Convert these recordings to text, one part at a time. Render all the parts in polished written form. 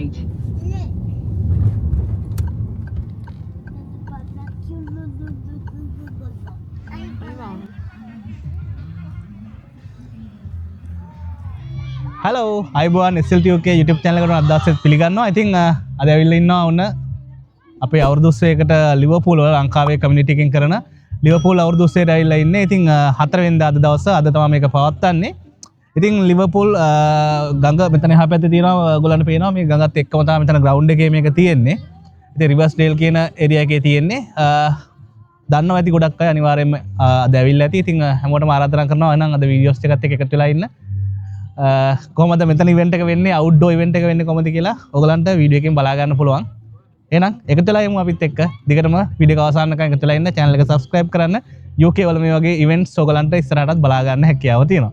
point. Hello, අයිබෝන් SLT UK YouTube channel එකට අදස්සෙත් පිළිගන්නවා. ඉතින් අද ඇවිල්ලා ඉන්නවා ඔන්න අපේ අවුරුදු 3කට ලිවර්පූල් වල ලංකාවේ කමියුනිටි එකකින් කරන ලිවර්පූල් අවුරුදු 3ට ඇවිල්ලා ඉන්නේ. ඉතින් 4 වෙනිදා අද දවස අද තමයි මේක පවත්වන්නේ. ඉතින් ලිවර්පූල් ගඟ මෙතන එහා පැත්තේ තියෙනවා. ඔයගොල්ලන්ට පේනවා මේ ගඟත් එක්කම තමයි මෙතන ග්‍රවුන්ඩ් එකේ මේක තියෙන්නේ. ඉතින් රිවර්ස්ඩේල් කියන ඒරියා එකේ තියෙන්නේ. දන්නවා ඇති ගොඩක් අය අනිවාර්යයෙන්ම අද ඇවිල්ලා ඇති. ඉතින් හැමෝටම ආරාධනා කරනවා එහෙනම් අද වීඩියෝස් එකත් එක්ක එකතු වෙලා ඉන්න. කොහොමද මෙතන ඉවෙන්ට් එක වෙන්නේ අවුට්ඩෝර් ඉවෙන්ට් එක වෙන්නේ කොහොමද කියලා ඔයගලන්ට වීඩියෝ එකෙන් බලා ගන්න පුළුවන්. එහෙනම් එකතු වෙලා යමු අපිත් එක්ක. දිගටම වීඩියෝ එක අවසානකම් එකතු වෙලා ඉන්න. channel එක subscribe කරන්න. UK වල මේ වගේ events ඔයගලන්ට ඉස්සරහටත් බලා ගන්න හැකියාව තියෙනවා.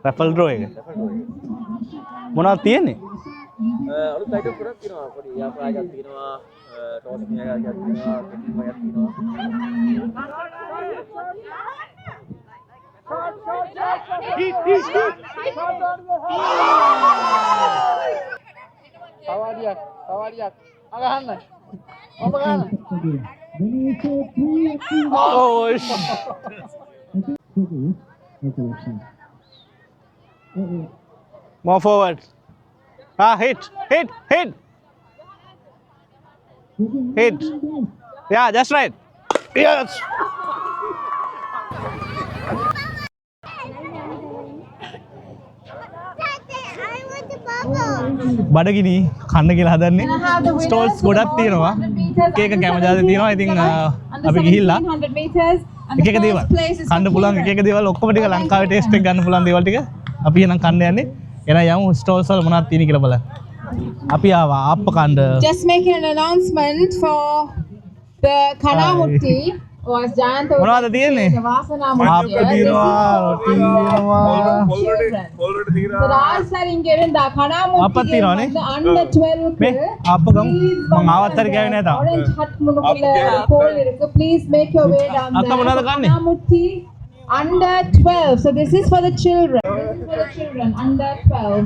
රැෆල් ඩ්‍රෝ එක මොනවද තියෙන්නේ? අලුත් අයිටම් ගොඩක් තියෙනවා. පොඩි එයා ෆ්‍රයි එකක් තියෙනවා, ටෝස් එකක් තියෙනවා, කෙටින් එකක් තියෙනවා. සවාඩියක් අගහන්න. ඔබ ගන්න. More forward. Hit. Yeah, just right. Yes. බඩගිනි කන්න කියලා හදන්නේ ස්ටෝල්ස් ගොඩක් තියෙනවා. එක කැම ජාති තියෙනවා. ඉතින් අපි ගිහිල්ලා එක දේවල් කන්න පුළුවන් එක දේවල් ඔක්කොම ටික ලංකාවේ ටේස්ට් එක ගන්න පුළුවන් දේවල් ටික අපි එහෙනම් කන්න යන්නේ. එහෙනම් යමු ස්ටෝල්ස් වල මොනවද තියෙන්නේ කියලා බලන්න. අපි ආවා ආප්ප කන්න. Just making an announcement for the Kanamutti was Jayantha. මොනවද තියෙන්නේ? Vasana ආප්ප තියෙනවා, රොටි තියෙනවා. already තියෙනවා. So Raj sir ingeenda Kanamutti ආප්ප තියෙනවනේ. under 12 මේ ආප්ප ගමු. මම ආවත් හරි ගාවේ නෑ තාම. orange hut munukula pole irukku. Please make your way down අක්කා there. මොනවද කන්නේ? Kanamutti under 12. So this is for the children. This is for the children under 12.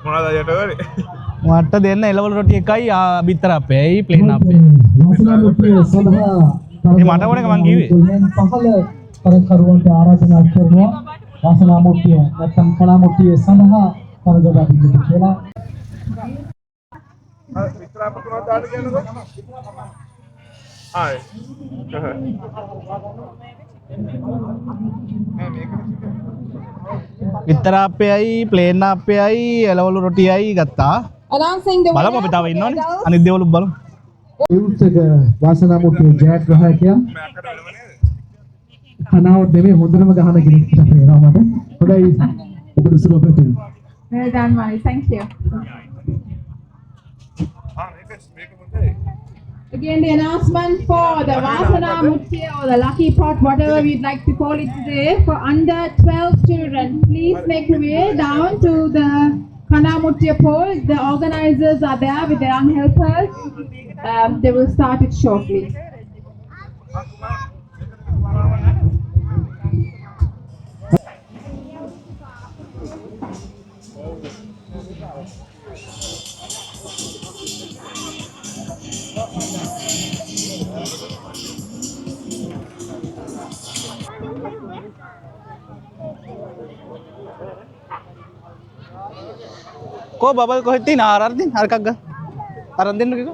මොනවද යට වෙන්නේ? මට දෙන්න එළවලු රොටි එකයි බිත්තර අපේයි ප්ලේන් අපේ. වසනාමුට්ටිය සඳහා මේ මට ඕන එක මං කිව්වේ. 15 පරකරුවන්ට ආරාධනා කරනවා වසනාමුට්ටිය නැත්නම් කණාමුට්ටිය සඳහා කරගලා දෙන්න කියලා. විතර අප කොහොමද දාන්න කියනකො? ආයි. බිත්තර අපේයි ප්ලේන් අපේයි එළවලු රොටියයි ගත්තා. Announcing the බලමු අපි තව ඉන්නවනේ. අනිත් දේවලුත් බලමු. ඒත් වසනාමුට්ටිය ජයග්‍රාහකයා කනාවට නෙමෙයි හොඳටම ගහන කෙනෙක් කියලා පේනවා මට. හොඳයි ඔබට සුබ පැතුම්. Well done, Mari. Thank you. Again, the announcement for the Vasana Mutti or the Lucky Pot, whatever we'd like to call it today, for under 12 children. Please make your way down to the Kanamuttiya pole. The organizers are there with their young helpers. They will start it shortly. Ko bubble ko hitin arar din har kagga. Aran din ko.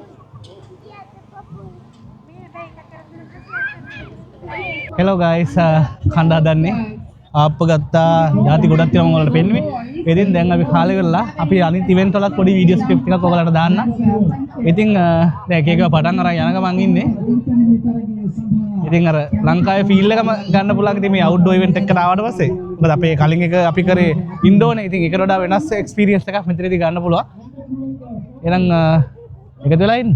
Hello guys, කණ්ඩා දන්නේ ආප්ප ගත්තා ಜಾති ගොඩක් තියෙනවා මම ඔයාලට පෙන්නුවේ. ඒ ඉතින් දැන් අපි කාලේ කරලා අපි අනිත් ඉවෙන්ට් වලත් පොඩි වීඩියෝ ස්ක්‍රිප්ට් එකක් ඔයාලට දාන්න. ඉතින් දැන් එක එක පටන් අරන් යනක මං ඉන්නේ. ඉතින් අර ලංකාවේ ෆීල් එකම ගන්න පුළුවන් ඉතින් මේ අවුට්ඩෝර් ඉවෙන්ට් එකකට ආවට පස්සේ. මොකද අපේ කලින් එක අපි කරේ ඉන්ඩෝනේ. ඉතින් ඒකට වඩා වෙනස් එක්ස්පීරියන්ස් එකක් මෙතනදී ගන්න පුළුවන්. එහෙනම් එකතු වෙලා ඉන්න.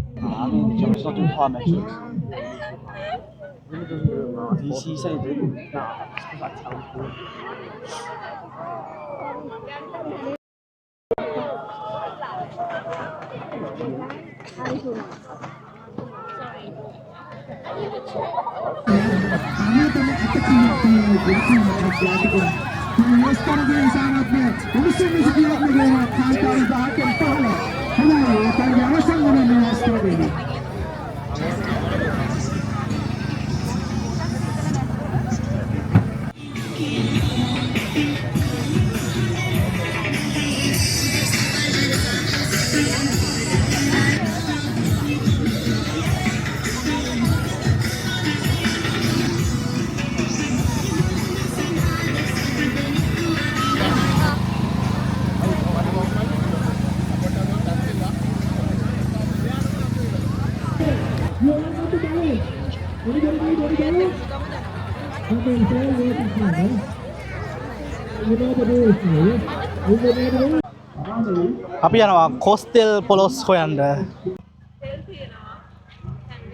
අපි යනවා කොස්තෙල් පොලොස් හොයන්න.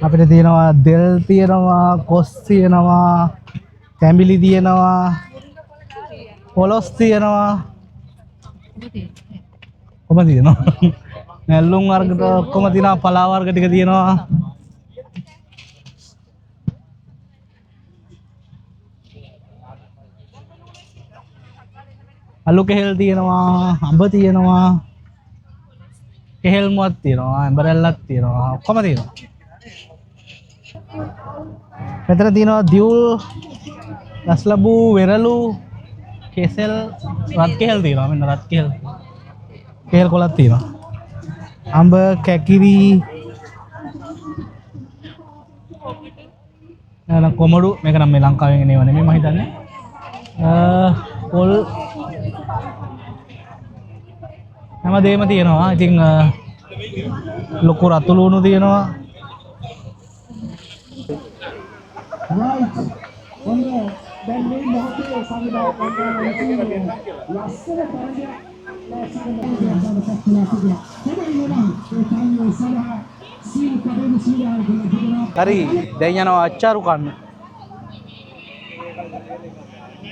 අපිට තියෙනවා දෙල් තියෙනවා, කොස් තියෙනවා, තැඹිලි තියෙනවා, පොලොස් තියෙනවා. කොහොම තියෙනවා? නැල්ලුම් වර්ග ඔක්කොම තියෙනවා, පලා වර්ග ටික තියෙනවා. අලු කෙහෙල් තියෙනවා, අඹ තියෙනවා, කෙහෙල් මුවත් තියෙනවා, ඇඹරැල්ලක් තියෙනවා, ඔක්කොම තියෙනවා. මෙතන තියෙනවා දියුල්, රස්ලබු, වෙරළු, කෙසෙල්, රත් කෙහෙල් තියෙනවා. මෙන්න රත් කෙහෙල්. කෙහෙල් කොලක් තියෙනවා. අඹ, කැකිරි, නැත්නම් කොමඩු. මේක නම් මේ ලංකාවෙන් එනේව නෙමෙයි මම හිතන්නේ. පොල් හැමදේම තියෙනවා. ඉතින් ලොකු රතු ලුණු තියෙනවා. හරි දැන් යනවා අච්චාරු කන්න.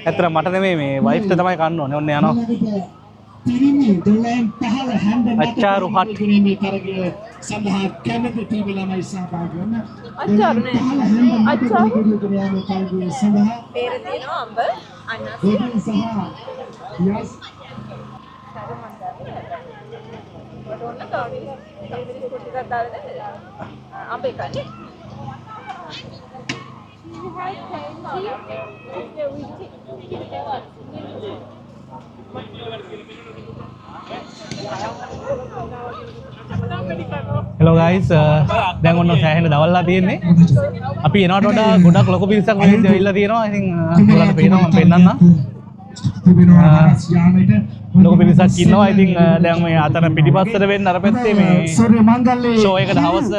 ඇත්තට මට නෙමෙයි මේ වයිෆ්ට තමයි කන්න ඕනේ. ඔන්න යනවා. අච්චාරු හට්. අච්චාරු නේ. අච්චාරු. පෙර තියෙනවා අඹ අනස්. ඔන්න කාවි. ඒ විදිහට ටිකක් දාලා අඹ එකනේ. හෙලෝ ගයිස්, දැන් ඔන්න සෑහෙන දවල්ලා තියෙන්නේ. අපි එනවට වඩා ගොඩක් ලොකු පිරිසක් මෙහෙත් ඇවිල්ලා තියෙනවා. ඉතින් ඔයාලට පේනවා මම පෙන්නන්නම්. ලොකු පිරිසක් ඉන්නවා. ඉතින් දැන් මේ අතන පිටිපස්සට වෙන්න අර පැත්තේ මේ ෂෝ එකට හවස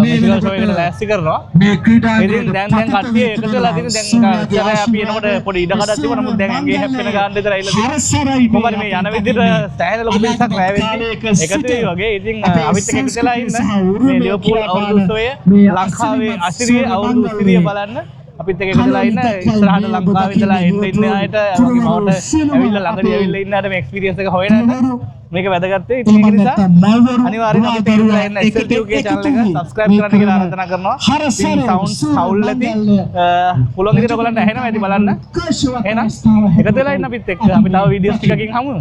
මියුසිකල් ෂෝ එකට ලෑස්ති කරනවා. ඉතින් දැන් කට්ටිය එකතු වෙලා තියෙන දැන් ඉස්සරහ අපි එනකොට පොඩි ඉඩකඩක් තිබුණා. නමුත් දැන් ඇඟේ හැප්පෙන ගාන දෙතර ඇවිල්ලා තියෙනවා. මොකද මේ යන විදිහට සෑහෙන ලොකු පිරිසක් රැවෙන්නේ එකතු වෙයි වගේ. ඉතින් අපිත් එක්ක එකතු වෙලා ඉන්න මේ ලිවර්පූල් අවුරුදු උත්සවය ලංකාවේ අසිරිය අවුරුදු උත්සවය බලන්න අපිත් එක්ක එකතු වෙලා ඉන්න. ඉස්සරහට ලංකාවේ ඉඳලා එන්න අයට මගේ මවට ඇවිල්ලා ළඟදී ඇවිල්ලා ඉන්න අයට මේ එක්ස්පීරියන්ස් එක හොයන්න මේක වැදගත් වෙයි. ඉතින් ඒක නිසා අනිවාර්යයෙන් අපිත් එක්ක එකතු වෙලා ඉන්න SLTUK channel එක subscribe කරන්න කියලා ආරාධනා කරනවා. ඉතින් sound සවුල් ඇති පුළුවන් විදිහට ඔයගලන්ට ඇහෙනවා ඇති බලන්න. එහෙනම් එකතු වෙලා ඉන්න අපිත් එක්ක. අපි තව වීඩියෝස් ටිකකින් හමු.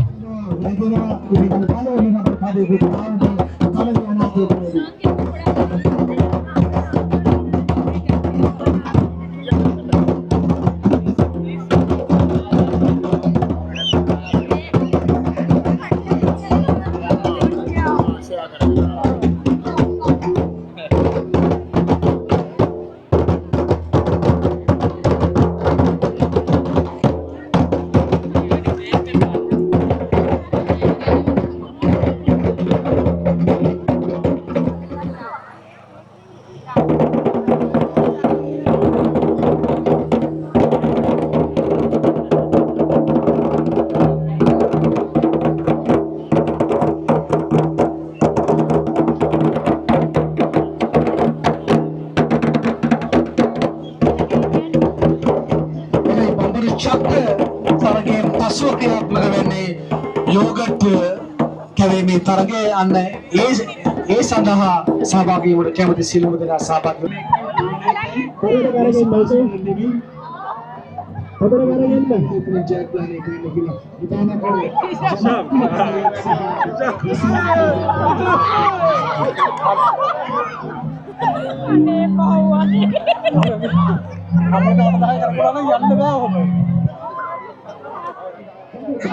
චක්‍ර තරගයෙන් පසුව ක්‍රියාත්මක වෙන්නේ යෝගට් කැවීමේ තරගය අන්න ඒ සඳහා සහභාගී වුණ කැමති සියලුම දෙනා සහභාගී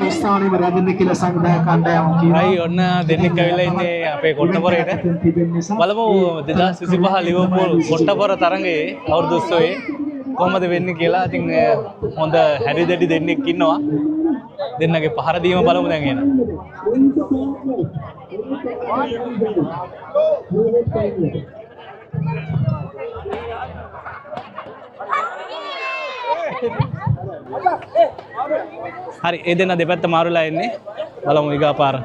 මේ ස්ථානයේ රැඳෙන්න කියලා සංවිධායක කණ්ඩායම කියනවා. අයි ඔන්න දෙන්නෙක් ඇවිල්ලා ඉන්නේ අපේ කොට්ටපොරේට. බලමු 2025 ලිවර්පූල් කොට්ටපොර තරඟයේ අවුරුදු උත්සවයේ කොහොමද වෙන්නේ කියලා. ඉතින් හොඳ හැරි දෙඩි දෙන්නෙක් ඉන්නවා. දෙන්නගේ පහර දීම බලමු දැන් එන. හරි ඒ දෙන්න දෙපැත්ත මාරුලා එන්නේ. බලමු ඊගා පාර.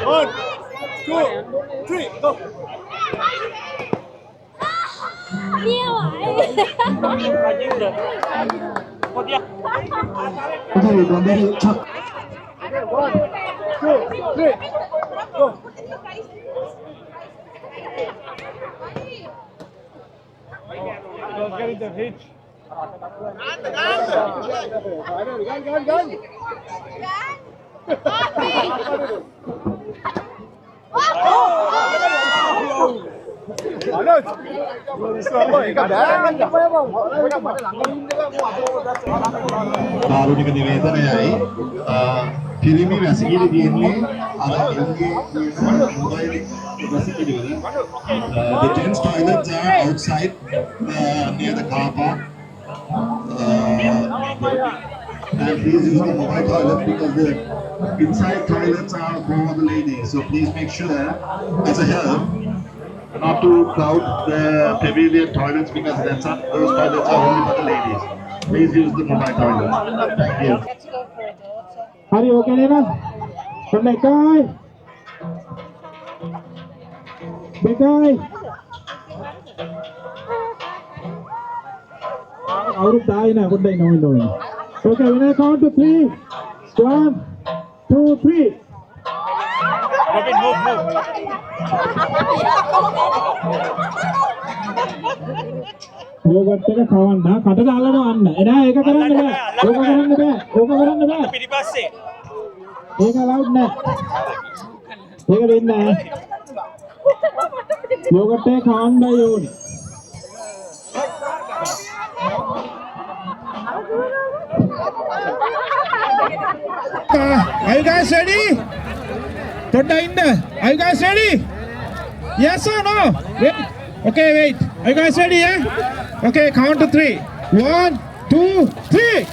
One, two, three, go. හොඳයි බන්දරි චක් One, two, three, go. Don't get in the hitch. Gun. කාරුණික නිවේදනයයි පිරිමි වැසිකිලි තියෙන්නේ අර එල්ගේ මොබයිල් වැසිකිලි වල the gents toilets are outside near the car park and please use the mobile toilet because the inside toilets are for the ladies, so please make sure as a help not to crowd the pavilion toilets because those toilets are only for the ladies. Please use the mobile toilet. Thank you. හරි ඕකේ නේද? ඔන්න එකයි දෙකයි අවුරුදු 10 නේ පොඩ්ඩයි නෝන්න. Okay, when I count to 3, 1, 2, 3. Robin, move. Yoghurt එක කවන්න කට දාලා නවන්න. එනෑ ඒක කරන්න බෑ. ඕක කරන්න බෑ. පිටිපස්සේ. ඒක ලවුඩ් නෑ. ඒක දෙන්නේ නෑ. යෝගට් එක කවන්න ඕනේ. Are you guys ready? Are you guys ready? Yes or no? Wait. Okay, wait. Are you guys ready? Yeah? Okay, count to 3. 1, 2, 3.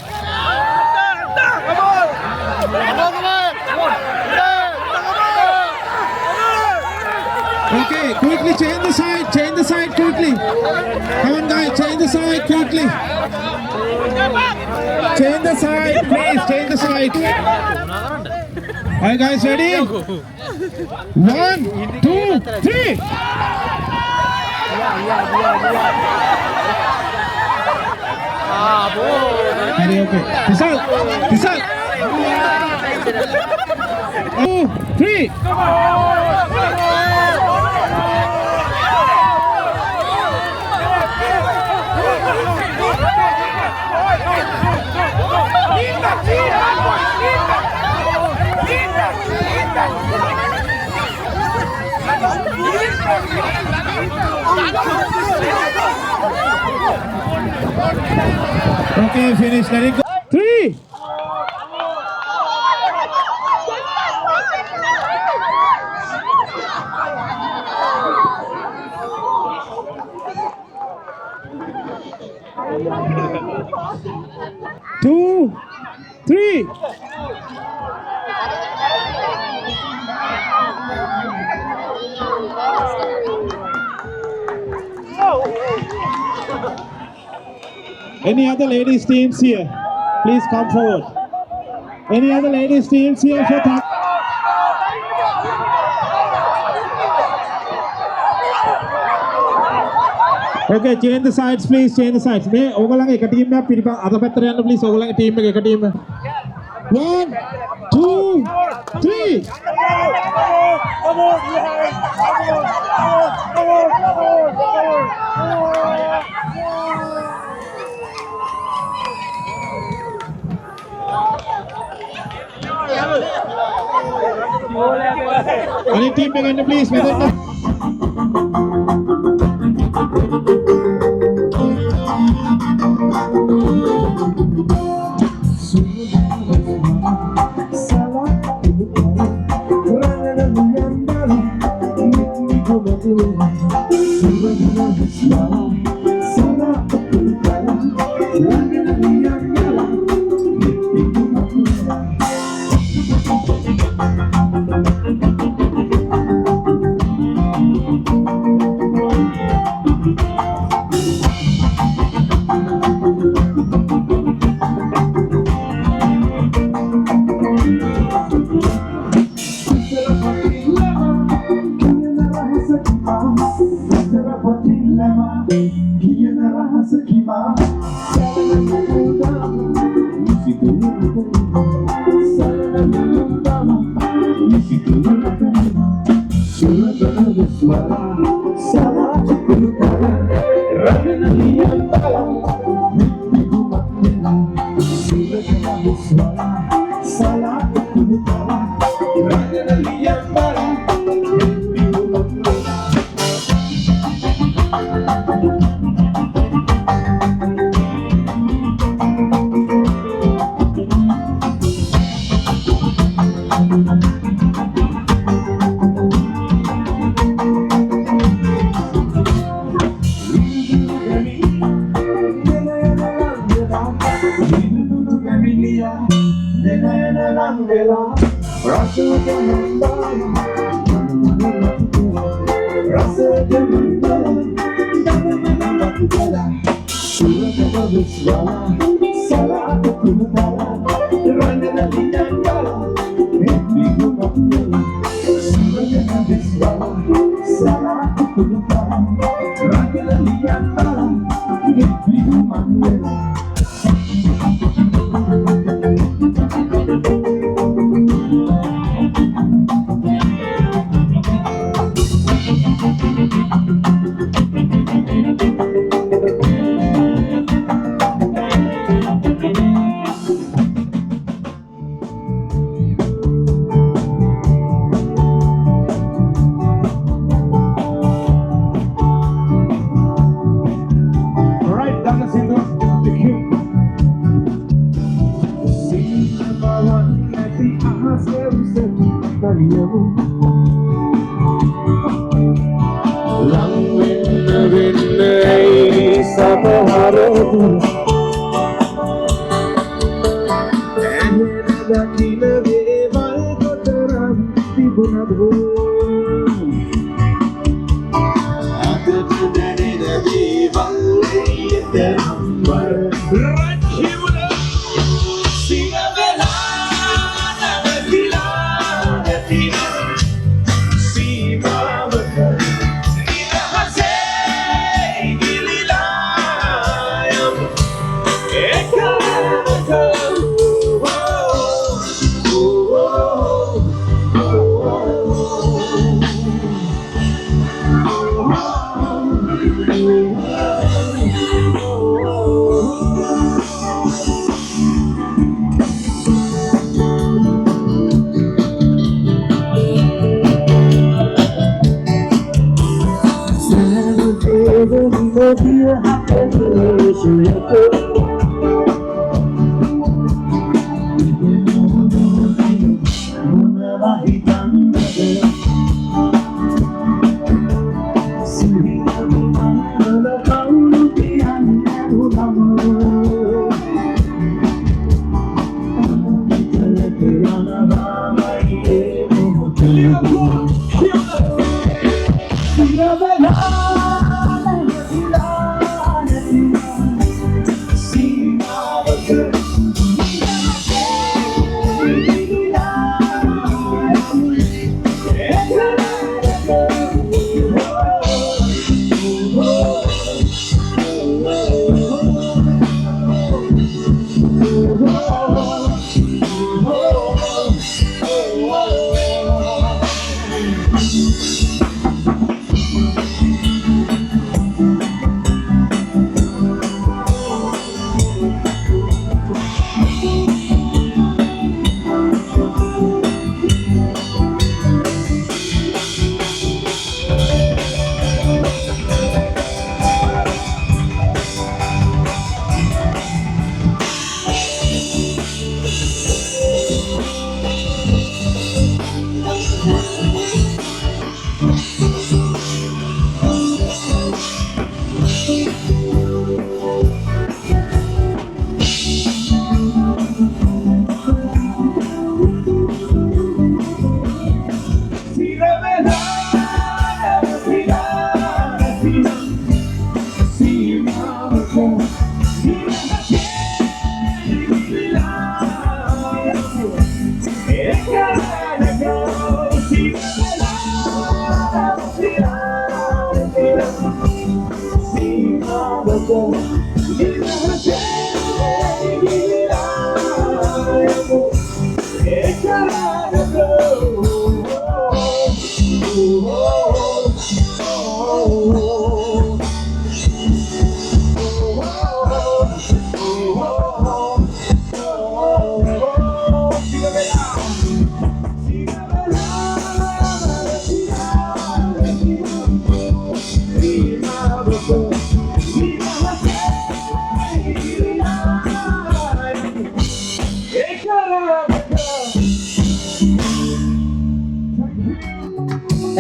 Okay, quickly change the side quickly. Come on guys, change the side quickly. Change the side, please, change the side. Are you guys ready? 1, 2, 3. Ready, okay. Pisal. 2, 3. Okay, finish. Let it go. 3. Two, 3. Any other ladies teams here? Please come forward. Any other ladies teams here for that? Okay, change the sides, please. Change the sides. මේ ඕගොල්ලන්ගේ එක team එකක් පිටිපස්ස අත පැත්තට යන්න please. ඕගොල්ලන්ගේ team එක 1 2 3 Come on, you have it. Come on. අනිත් ටීම් එක එන්න please මෙතන.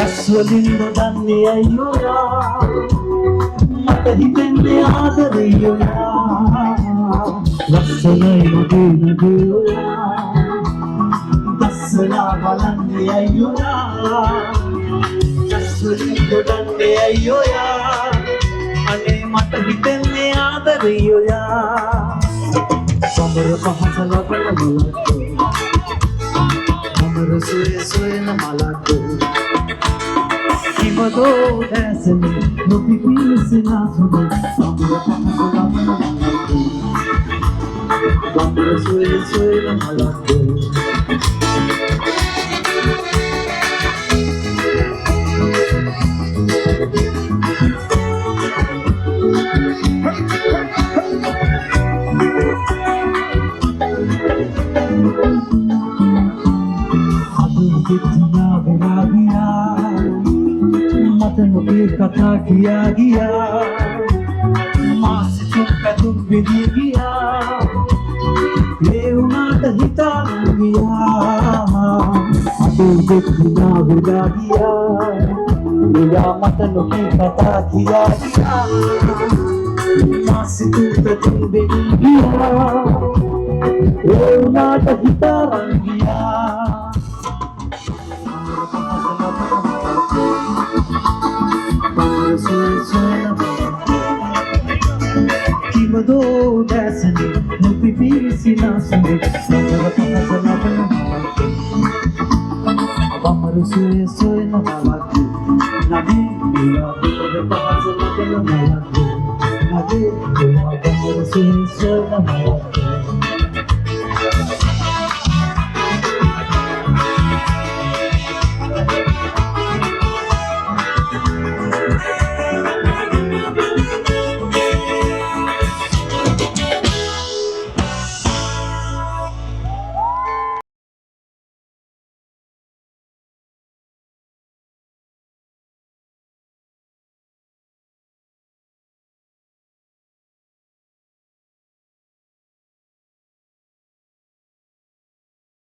ඇස්වලින් නොදන්නේ අයියෝයා මට හිතෙන්නේ ආදරයෝයා ලස්සනයි මගේ නගයෝයා දස්සලා බලන්නේ අයියෝයා ඇස්වලින් නොදන්නේ අයියෝයා අනේ මට හිතෙන්නේ ආදරයෝයා සමර පහස ලබන මලක්කෝ සමර සොය සොයන මලක්කෝ Kimado dasani no pipisina sube samura pahasala malakku samura soye soye malakku adu kitna beragiya Nobe kata kiya giya maasitum patum bidi giya ye unata hitan giya adu dekna vida giya ya mata nobe kata kiya giya maasitum patum bidi giya ye unata hitan giya Kimado dasani no pipisina sube samura pahasala malakku abamaru soye soye malakku nadi bila samura pahasala malakku nadi abamaru soye soye malakku